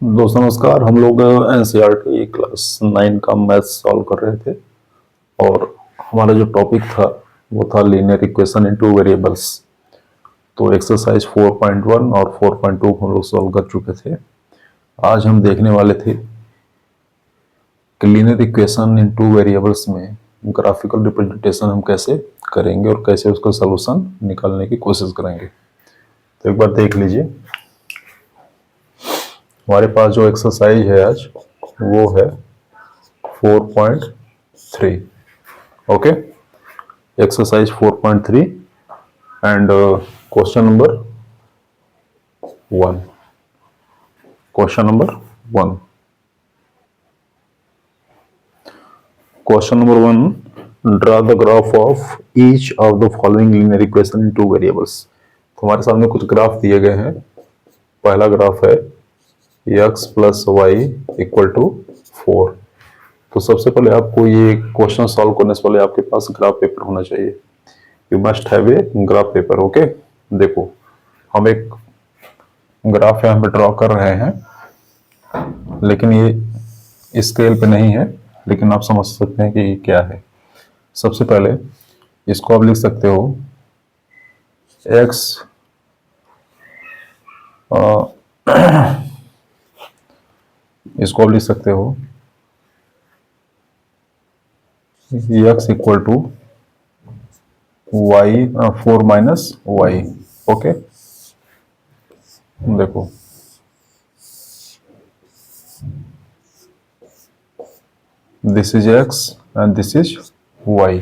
दोस्तों नमस्कार। हम लोग एनसीईआरटी क्लास 9 का मैथ्स सॉल्व कर रहे थे और हमारा जो टॉपिक था वो था linear equation in two variables. तो एक्सरसाइज 4.1 और 4.2 हम लोग सॉल्व कर चुके थे। आज हम देखने वाले थे कि linear equation in two variables में ग्राफिकल रिप्रेजेंटेशन हम कैसे करेंगे और कैसे उसका सलूशन निकालने की कोशिश करेंगे। तो एक बार देख लीजिए, हमारे पास जो एक्सरसाइज है आज वो है 4.3। Okay, exercise 4.3 and question number 1। Question number 1 question number 1, draw the graph of each of the following linear equation in two variables. तो हमारे सामने कुछ ग्राफ दिए गए हैं। पहला ग्राफ है x plus y equal to 4। तो सबसे पहले आपको ये क्वेश्चन सॉल्व करने से पहले आपके पास ग्राफ पेपर होना चाहिए। You must have a graph paper. Okay, देखो हम एक ग्राफ यहाँ पे ड्रॉ कर रहे हैं, लेकिन ये स्केल पे नहीं है, लेकिन आप समझ सकते हैं कि ये क्या है। सबसे पहले इसको आप लिख सकते हो x इसको आप लिख सकते हो x equal to y 4 minus y. Okay, देखो this is x and this is y।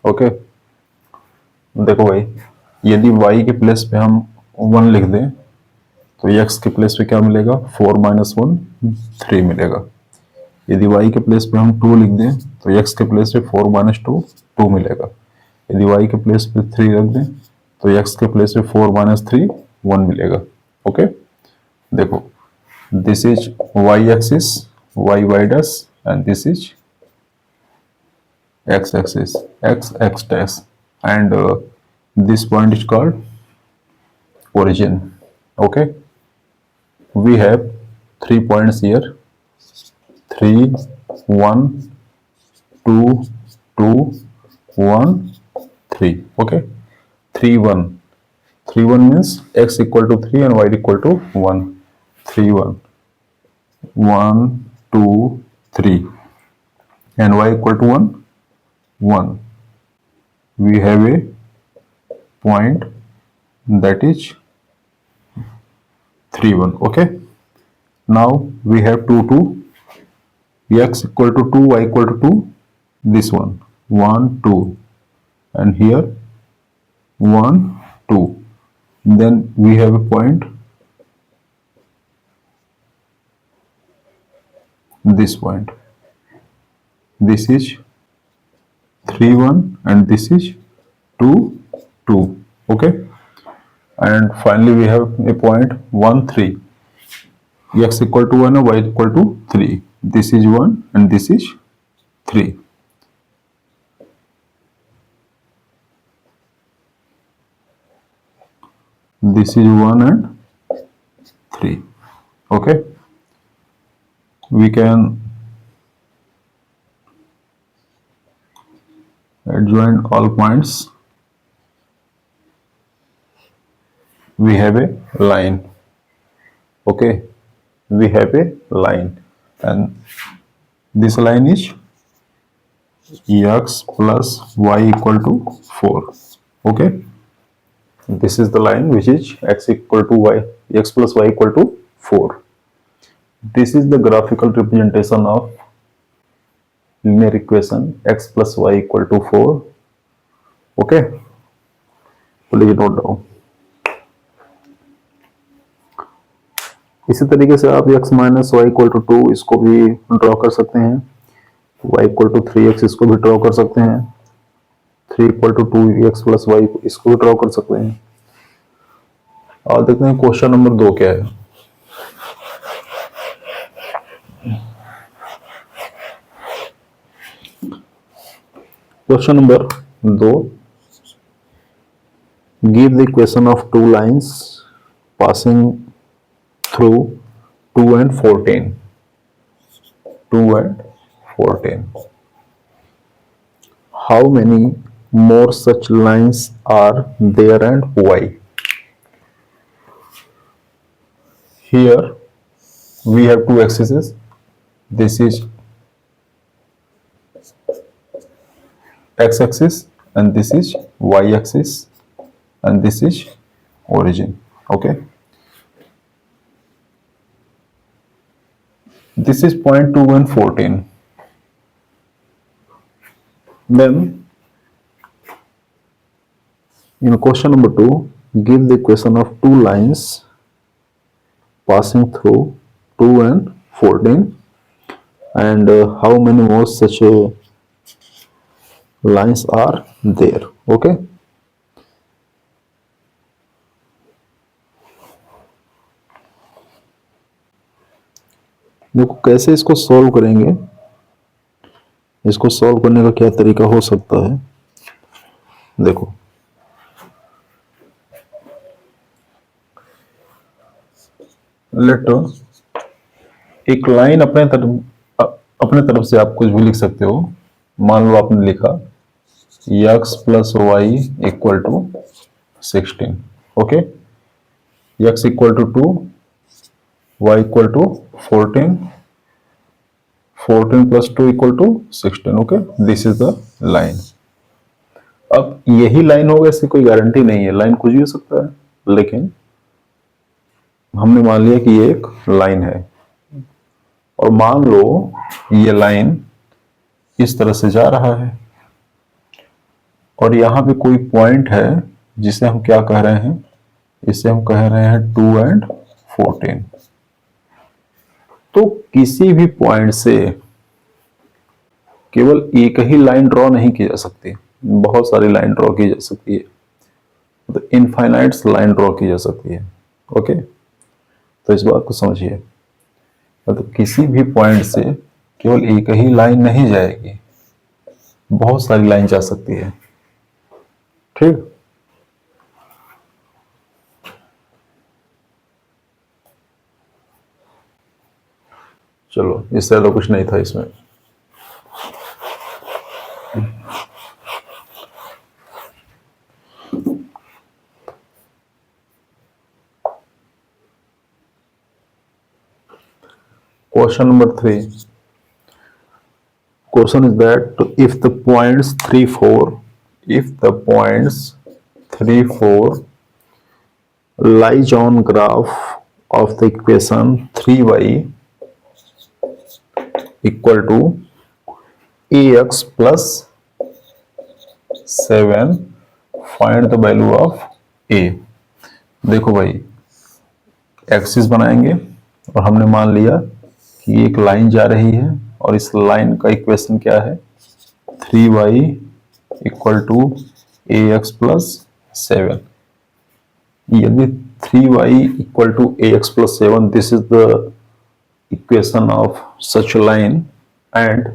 Okay, देखो भाई, यदि y के प्लेस पे हम 1 लिख दें तो x के प्लेस पे क्या मिलेगा? 4 माइनस 1 3 मिलेगा। यदि y के प्लेस पे हम 2 लिख दें तो x के प्लेस पे 4 माइनस 2 2 मिलेगा। यदि y के प्लेस पे 3 रख दें तो x के प्लेस पे 4 माइनस 3 1 मिलेगा। ओके, देखो this is y axis, y dash, and this is x axis, x dash, and this point is called origin. Okay, we have 3 points here: 3 1 2 2 1 3. Okay, 3 1 3 1 means x equal to 3 and y equal to 1. 3 1 1 2 3 and y equal to 1 1. We have a point that is 3 1. Okay, now we have 2 2, x equal to 2, y equal to 2, this one 1 2, and here 1 2. Then we have a point, this point, this is 3 1 and this is 2 2. Okay, and finally we have a point 1 3, x equal to 1 and y equal to 3. This is 1 and this is 3. This is 1 and 3. Okay, we can adjoin all points. We have a line. Okay, we have a line, and this line is x plus y equal to 4. Okay, this is the line which is x equal to y, x plus y equal to 4. This is the graphical representation of linear equation x plus y equal to 4. Okay, please note down. इसी तरीके से आप x minus y equal to 2 इसको भी draw कर सकते हैं, y equal to 3x इसको भी ड्रॉ कर सकते हैं, 3 equal to 2x plus Y इसको भी ड्रॉ कर सकते हैं। और देखते हैं क्वेश्चन नंबर 2 क्या है। Question number 2, give the equation of 2 lines passing through 2 and 14. 2 and 14. How many more such lines are there and why? Here we have two axes. This is x-axis and this is y-axis and this is origin. Okay, this is point 2 and 14. Then in question number 2, give the equation of two lines passing through 2 and 14 and how many more such lines are there. Okay, देखो कैसे इसको solve करेंगे। इसको solve करने का क्या तरीका हो सकता है, देखो लेट एक लाइन अपने तरफ से आप कुछ भी लिख सकते हो। मान लो आपने लिखा x plus y equal to 16। Okay, x equal to 2, y equal to 14, 14 plus 2 equal to 16। Okay, this is the line. अब यही लाइन होगा इसकी कोई गारंटी नहीं है, लाइन कुछ भी हो सकता है, लेकिन हमने मान लिया कि ये एक लाइन है और मान लो ये लाइन इस तरह से जा रहा है और यहां पे कोई पॉइंट है जिसे हम क्या कह रहे हैं, इसे हम कह रहे हैं 2 and 14। तो किसी भी पॉइंट से केवल एक ही लाइन ड्रॉ नहीं की जा सकती, बहुत सारी लाइन ड्रॉ की जा सकती है, तो इनफाइनाइट लाइन ड्रॉ की जा सकती है। ओके, तो इस बात को समझिए, तो किसी भी पॉइंट से केवल एक ही लाइन नहीं जाएगी, बहुत सारी लाइन जा सकती है। ठीक, चलो इससे ज्यादा कुछ नहीं था इसमें। Question number 3. Question is that if the points 3, 4 lies on graph of the equation 3y equal to ax plus 7, find the value of a। देखो भाई, एक्सिस बनाएंगे और हमने मान लिया कि एक लाइन जा रही है और इस लाइन का इक्वेशन क्या है, 3y equal to ax plus 7। यदि 3y equal to ax plus 7, this is the equation of such line and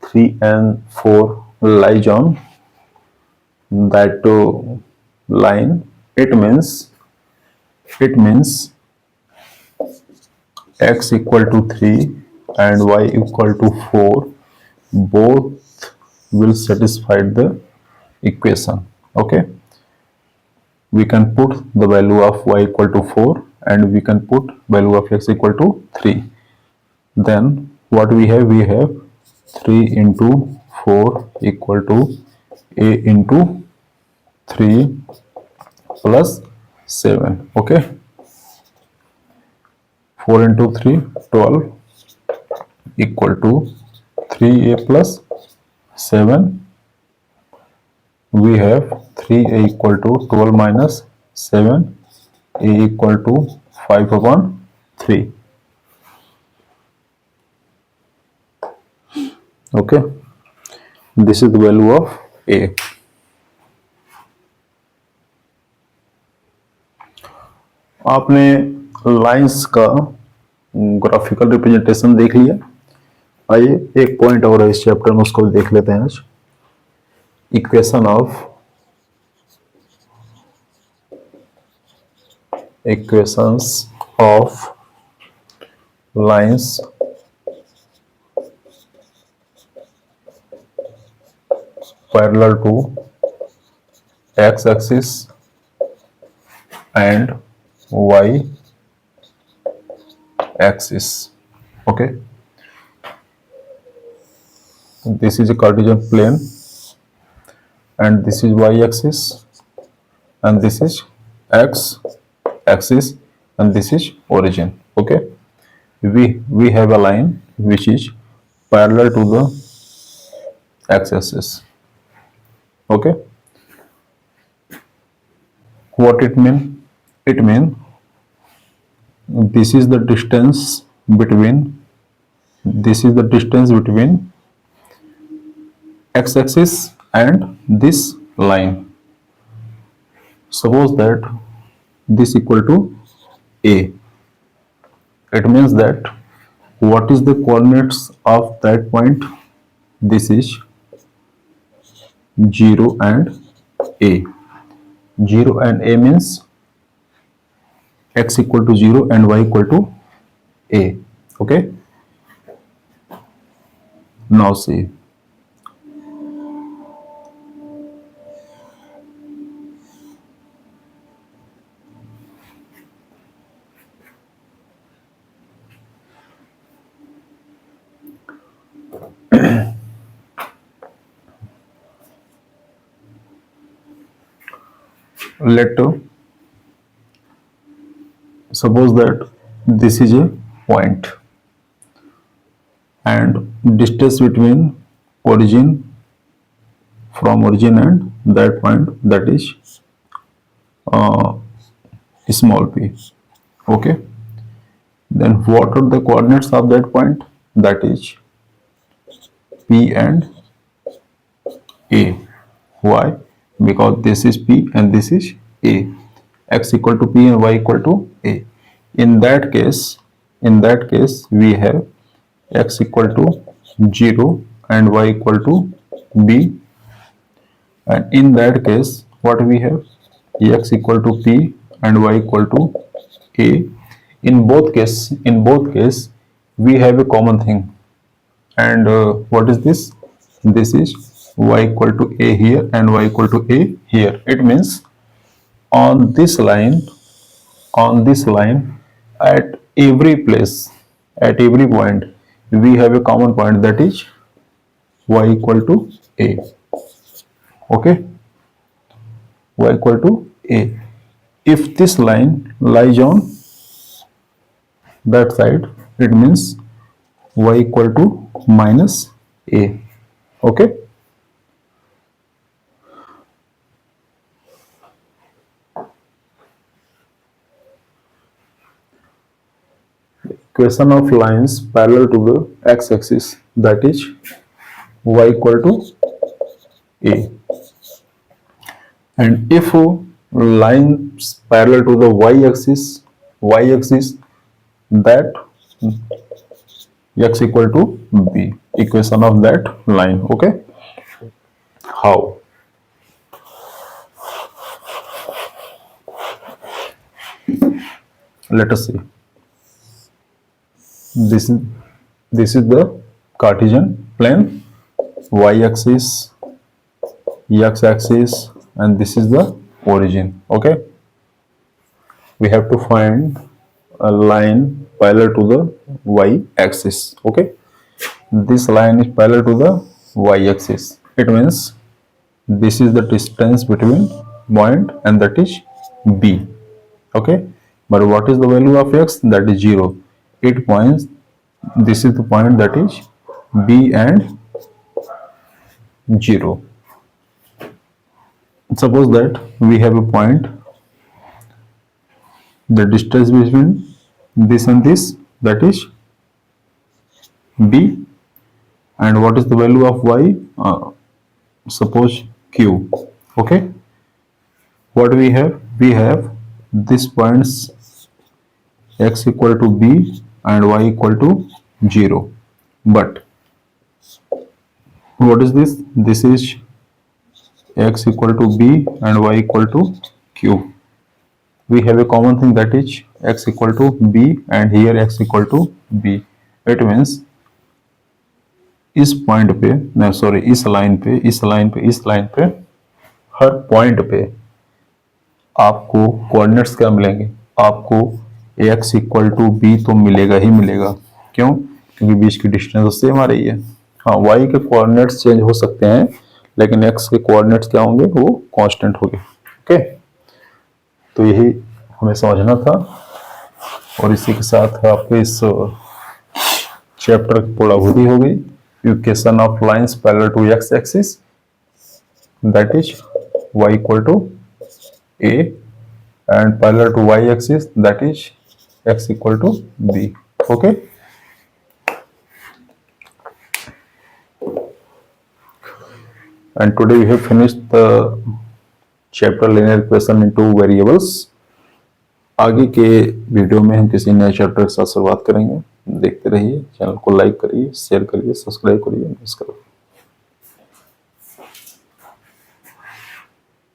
3 and 4 lies on that line, it means x equal to 3 and y equal to 4 both will satisfy the equation. Okay, we can put the value of y equal to 4 and we can put value of x equal to 3. Then what we have 3 into 4 equal to a into 3 plus 7. Okay, 4 into 3 12 equal to 3a plus 7. We have 3a equal to 12 minus 7, a equal to 5 upon 3. Okay, this is the value of a. आपने lines का graphical representation देख लिया। आइए एक point और है इस chapter में, उसको देख लेते हैं आज। Equations of lines parallel to x axis and y axis. Okay, this is a Cartesian plane and this is y axis and this is x axis and this is origin. Okay, we have a line which is parallel to the x axis. Okay, what it mean? It mean this is the distance between x axis and this line. Suppose that this equal to a. It means that what is the coordinates of that point? This is 0 and a. 0 and a means x equal to 0 and y equal to a. Okay, now see, let suppose that this is a point and distance between origin and that point, that is small p. Okay, then what are the coordinates of that point? That is p and a. Why? Because this is p and this is a. X equal to p and y equal to a. In that case we have x equal to 0 and y equal to b, and in that case what we have? X equal to p and y equal to a. In both case we have a common thing, and what is this? This is y equal to a here and y equal to a here. It means on this line at every place, at every point, we have a common point, that is y equal to a. Okay, y equal to a. If this line lies on that side, it means y equal to minus a. Okay, equation of lines parallel to the x-axis, that is y equal to a. And if lines parallel to the y-axis, that x equal to b, equation of that line. Okay, how? Let us see. This is the Cartesian plane, y-axis, x-axis, and this is the origin. Okay, we have to find a line parallel to the y-axis. Okay, this line is parallel to the y-axis. It means this is the distance between point and that is b. Okay, but what is the value of x? That is 0. It points, this is the point, that is b and 0. Suppose that we have a point, the distance between this and this, that is b, and what is the value of y? Suppose q. Okay, what we have? We have this points x equal to b and y equal to 0, but what is this? This is x equal to b and y equal to q. We have a common thing, that is x equal to b and here x equal to b. It means इस point पे नहीं sorry इस line पे हर point पे आपको coordinates क्या मिलेंगे, आपको x इक्वल टू बी तो मिलेगा ही मिलेगा। क्यों? क्योंकि बीच की डिस्टेंस सेम आ रही है। हाँ, y के कोऑर्डिनेट्स चेंज हो सकते हैं लेकिन x के कोऑर्डिनेट्स क्या होंगे, वो कांस्टेंट होंगे। ओके, तो यही हमें समझना था और इसी के साथ आपके इस चैप्टर की पूर्णाहुति हो गई। Equation of lines parallel to x axis that is y equal to a and parallel to y axis that is x equal to b. Okay, and today we have finished the chapter linear equation in two variables. आगे के video में हम किसी नए chapter के साथ शुरुआत करेंगे। देखते रहिए, चैनल को लाइक करिए, शेयर करिए, सब्सक्राइब करिए, नमस्कार।